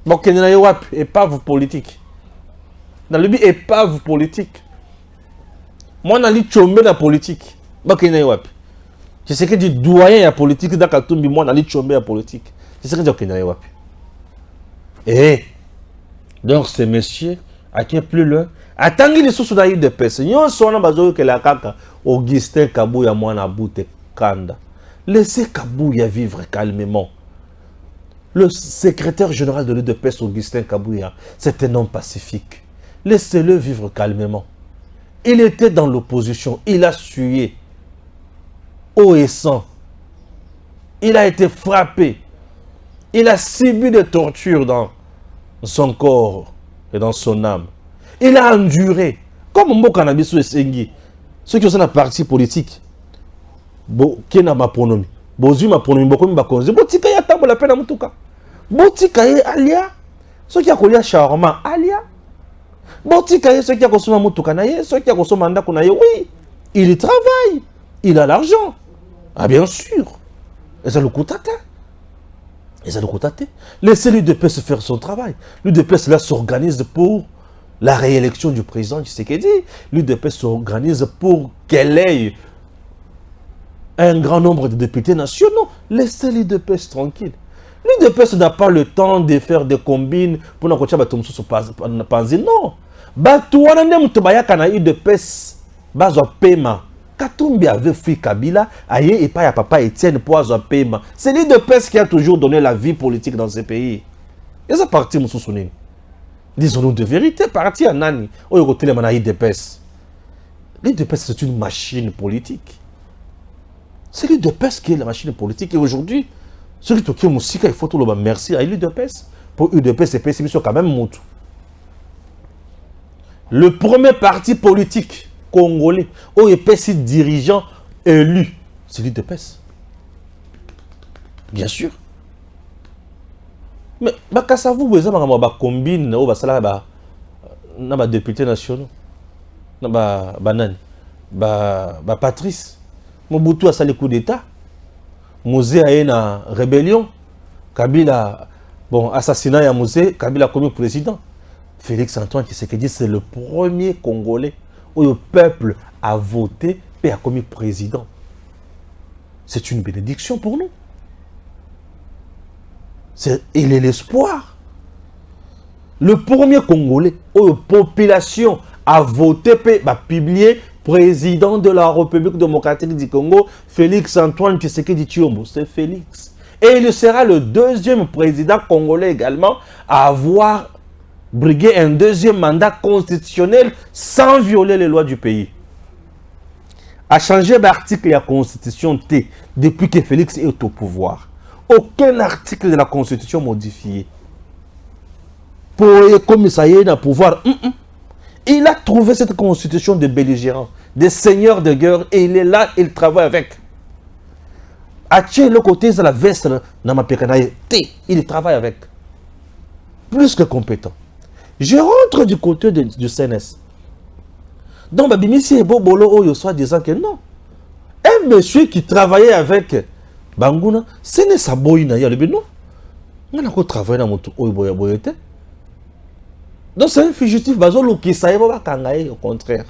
Bon, Kenina Yowap, épave politique. Dans le but, épave politique. Moi, on a dit chombe la politique. Bon, Kenina Yowap. Je sais que du doyen à politique dans Katumbi, moi, on a dit chombe la politique. Je sais que du Kenina Yowap. Et donc, ces messieurs, à qui est plus loin, attendez les sous d'ailleurs de personnes. Yon son bazo que la kaka Augustin Kabouya mwana boute kanda. Laissez Kabouya vivre calmement. Le secrétaire général de l'UDPS, Augustin Kabouya, c'est un homme pacifique. Laissez-le vivre calmement. Il était dans l'opposition, il a sué eau et sang. Il a été frappé. Il a subi des tortures dans son corps et dans son âme. Il a enduré. Comme Mbokanabiso et Sengi. Ceux qui sont dans la partie politique. Qui n'a ma pronomie. Bozu ma pronomie. Bokomi bakonzi. Botika ya tambo la peine à Moutouka. Botika ya alia. Ceux qui a collé à Charma alia. Botika ya ceux qui a consommé Moutouka naye. Ceux qui a consommé Mandako naye. Oui. Il travaille. Il a l'argent. Ah bien sûr. Et ça le coûte à terre. Et ça le coûte à terre. Laissez l'UDPS faire son travail. L'UDPS là s'organise pour la réélection du président Tshisekedi. L'UDPS s'organise pour qu'elle ait un grand nombre de députés nationaux. Laissez l'UDPS tranquille. L'UDPS n'a pas le temps de faire des combines pour nous continuer à penser. Non. Batouana ne mutubaya kana UDPS bazo paiement. Katumbi avait fui Kabila, aïe et pas à papa Etienne pour un paiement. C'est l'UDPS qui a toujours donné la vie politique dans ce pays. Et ça parti moussou souni. Disons-nous de vérité, parti à Nani. L'UDPS, c'est une machine politique. C'est l'UDPS qui est la machine politique. Et aujourd'hui, Ceux qui toquent musique, il faut tout le merci à l'UDPS. Pour l'UDPS, c'est quand même Moutou. Le premier parti politique congolais, où il y a dirigeant élu, c'est l'UDPS. Bien sûr. Mais, ça vous combine, député national, Patrice, Mobutu a sali coup d'état, Mosé a une rébellion, Kabila, bon, assassinat à Mosé, Kabila comme président. Félix Antoine Tshisekedi, c'est le premier Congolais où le peuple a voté et a commis président. C'est une bénédiction pour nous. Il est l'espoir. Le premier Congolais où la population a voté et a publié président de la République démocratique du Congo, Félix Antoine Tshisekedi Tshilombo. C'est Félix. Et il sera le deuxième président congolais également à avoir brigué un deuxième mandat constitutionnel sans violer les lois du pays. A changé l'article de la Constitution T depuis que Félix est au pouvoir. Aucun article de la Constitution modifié. Pour comme ça y est dans le pouvoir, il a trouvé cette Constitution de belligérants, des seigneurs de guerre, et il est là, il travaille avec. À le côté de la veste, il travaille avec. Plus que compétent. Je rentre du côté du CNS. Donc, Babimisi et Bobolo, il soit disant que non. Un monsieur qui travaillait avec Bangouna, ce n'est pas Boïna. Il y a le non. On a encore travaillé dans mon Oiboyaboyete. Donc, c'est un fugitif, Bazolo qui s'aille au contraire.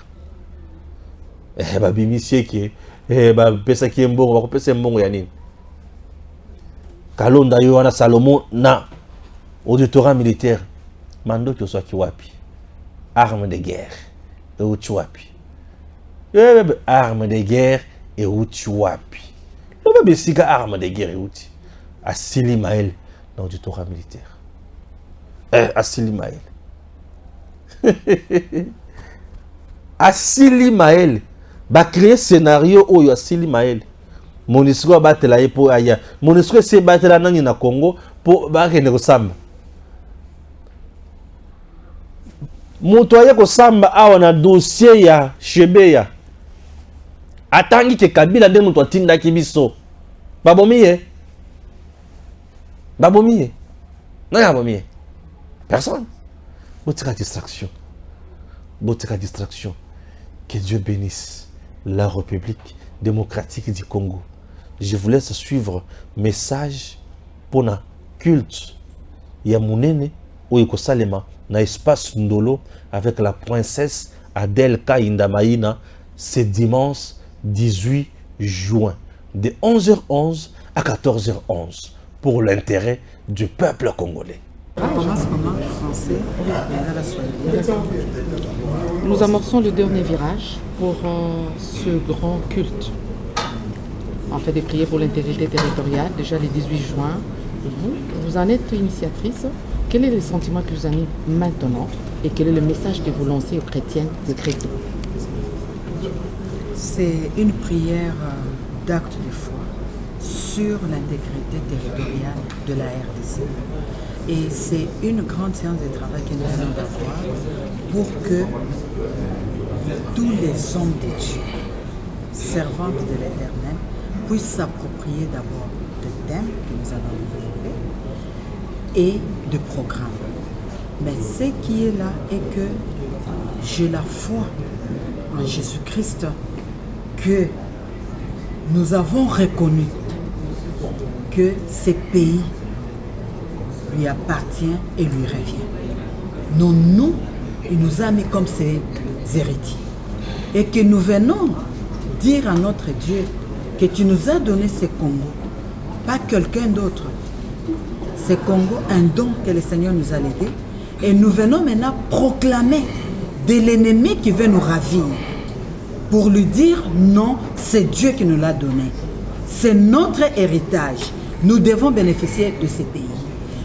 Eh, Babimisi qui est. Pesa qui est bon, on va passer un bon Yanin. Kalonda Yohana Salomon, na. Auditorat militaire. Mando qui soit qui wapi. Armes de guerre. Et où tu wapi. Armes de guerre et où tu wapi. Le bébé siga armes de guerre et où tu. Assili Maël dans l'auditorat militaire. Assili Maël. Assili Maël. Va créer scénario où il y a Assili Maël. Monisco va battre la pour ailleurs. Monisco c'est battre la nani na Congo pour battre le Samba. Motoya ko Samba a na dossier ya Shebeya. Atangi ke Kabila de moto tinda kibiso. Babomiye. Babomiye. Non ya babomiye. Personne. Botika distraction. Botika distraction. Que Dieu bénisse la République démocratique du Congo. Je vous laisse suivre message pour le culte. Il y a Mounene ou Salema dans l'espace Ndolo avec la princesse Adelka Indamaïna. C'est dimanche 18 juin de 11h11 à 14h11 pour l'intérêt du peuple congolais. Nous amorçons le dernier virage pour ce grand culte. On fait des prières pour l'intégrité territoriale, déjà le 18 juin. Vous en êtes initiatrice. Quel est le sentiment que vous en avez maintenant et quel est le message que vous lancez aux chrétiennes et chrétiens? C'est une prière d'acte de foi sur l'intégrité territoriale de la RDC. Et c'est une grande séance de travail que nous allons avoir pour que tous les hommes de Dieu, servantes de l'Éternel, puissent s'approprier d'abord de thèmes que nous allons développer et de programmes. Mais ce qui est là est que j'ai la foi en Jésus-Christ que nous avons reconnu que ces pays lui appartient et lui revient. Non, nous, il nous a mis comme ses héritiers. Et que nous venons dire à notre Dieu que tu nous as donné ce Congo, pas quelqu'un d'autre. Ce Congo, un don que le Seigneur nous a légué. Et nous venons maintenant proclamer de l'ennemi qui veut nous ravir. Pour lui dire non, c'est Dieu qui nous l'a donné. C'est notre héritage. Nous devons bénéficier de ces pays.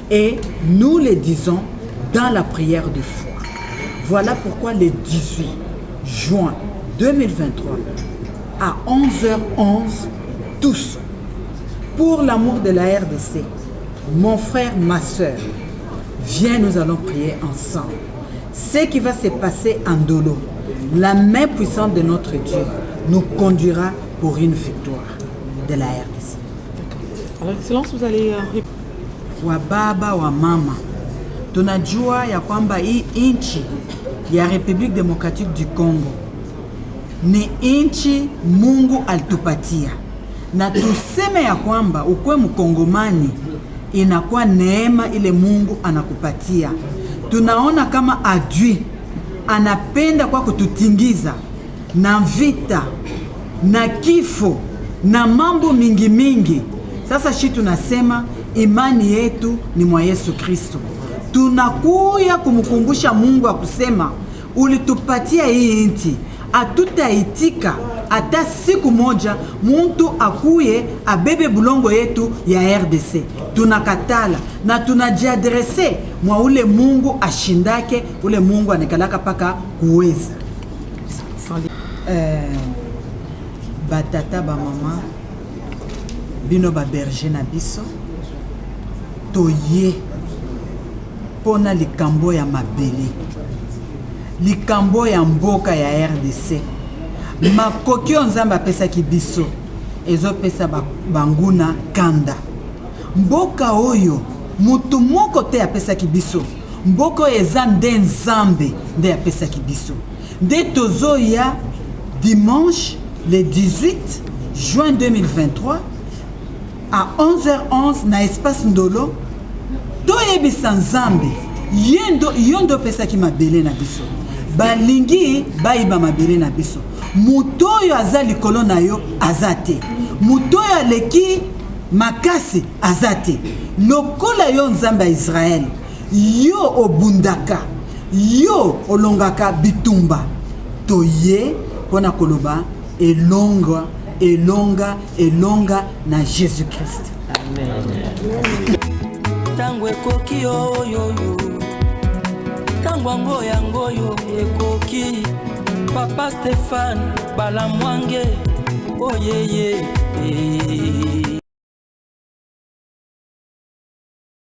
Et nous le disons dans la prière de foi. Voilà pourquoi le 18 juin 2023, à 11h11, tous, pour l'amour de la RDC, mon frère, ma soeur, viens, nous allons prier ensemble. Ce qui va se passer en Dolo, la main puissante de notre Dieu nous conduira pour une victoire de la RDC. Alors, Excellence, vous allez... Wa baba wa mama, tunajua ya kwamba hii inchi ya République démocratique du Congo ni inchi Mungu alitupatia, na tuseme ya kwamba ukwe mkongomani inakuwa neema ile Mungu anakupatia. Tunaona kama adui anapenda kwa kututingiza na vita na kifo na mambo mingi mingi. Sasa shi tunasema imani yetu ni mwa Yesu Kristo. Tunakuya kumkumbusha Mungu akusema ulitupatia hii inti, hatutaitika hata siku moja muntu akuye abebe bulongo yetu ya RDC. Tunakatala na tunajiadrese mwa ule Mungu ashindake, ule Mungu anekalaka paka kuweza. Batata ba mama bino ba berger na biso toye pona likambo ya mabele, likambo ya mboka ya RDC. Makoki nzambe apesaki biso ezopesa banguna kanda. Mboka oyo mutu moko te apesaki biso, mboka oyo eza nde nzambe nde apesaki biso. Nde tozoya dimanche le 18 juin 2023 à 11h11 na espace Ndolo, toyebisa nzambe yondo pesaki mabele na biso, balingi bayiba mabele na biso. Mutu oyo aza likolo na yo aza te, mutu oyo aleki makasi aza te. Lokola yo nzambe ya Israel, yo obundaka, yo olongaka bitumba, toye pona koloba elonga na Jésus Christ. Amen. Tango ekoki oyo tango yango yo ekoki Papa Stéphane Balamwange oyeye